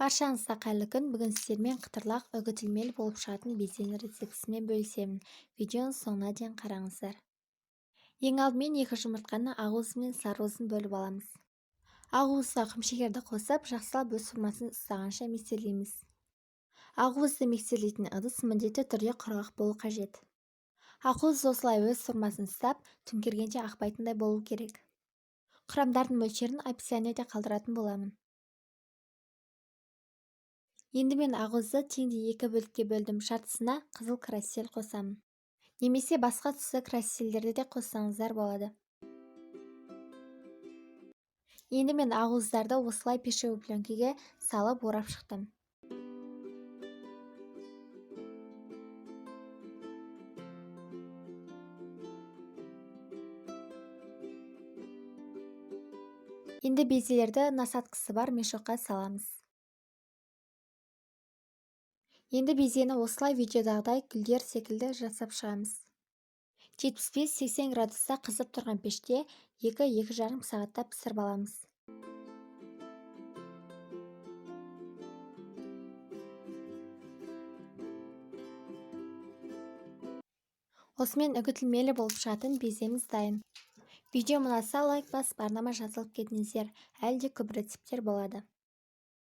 Баршаңызға қайырлы күн. Бүгін сіздермен қытырлақ үгітілмелі болып шығатын безендіру рецептісімен бөлісемін. Видеоның соңына дейін қараңыздар. Ең алдымен екі жұмыртқаны ақуызы мен сарыуызын бөліп аламыз. Ақуызға құмшекерді қосып, жақсылап өз формасын ұстағанша миксерлейміз. Ақуызды миксерлейтін ыдыс міндетті түрде құрғақ болу қажет. Ақуыз осылай өз формасын ұстап, төңкергенде ақпайтындай болу керек. Құрамдардың мөлшерін описаниеде қалдыратын боламын. Енді мен ақуызды теңдей екі бөлікке бөлдім. Жартысына қызыл краситель қосамын. Немесе басқа түсті красительдерді де қоссаңыздар болады. Енді мен ақуыздарды осылай пищевой пленкаге салып орап шықтым. Енді безелерді насадкасы бар мешокқа саламыз. Енді безені осылай видеодағыдай гүлдер секілді жасап шығамыз. 75-80 градуста қызып тұрған пеште 2-2,5 сағатта пісіріп аламыз. Осымен үгітілмелі болып шығатын беземіз дайын. Видео ұнаса лайк басып, арнама жазылып кетіңіздер. Әлде көп рецепттер болады.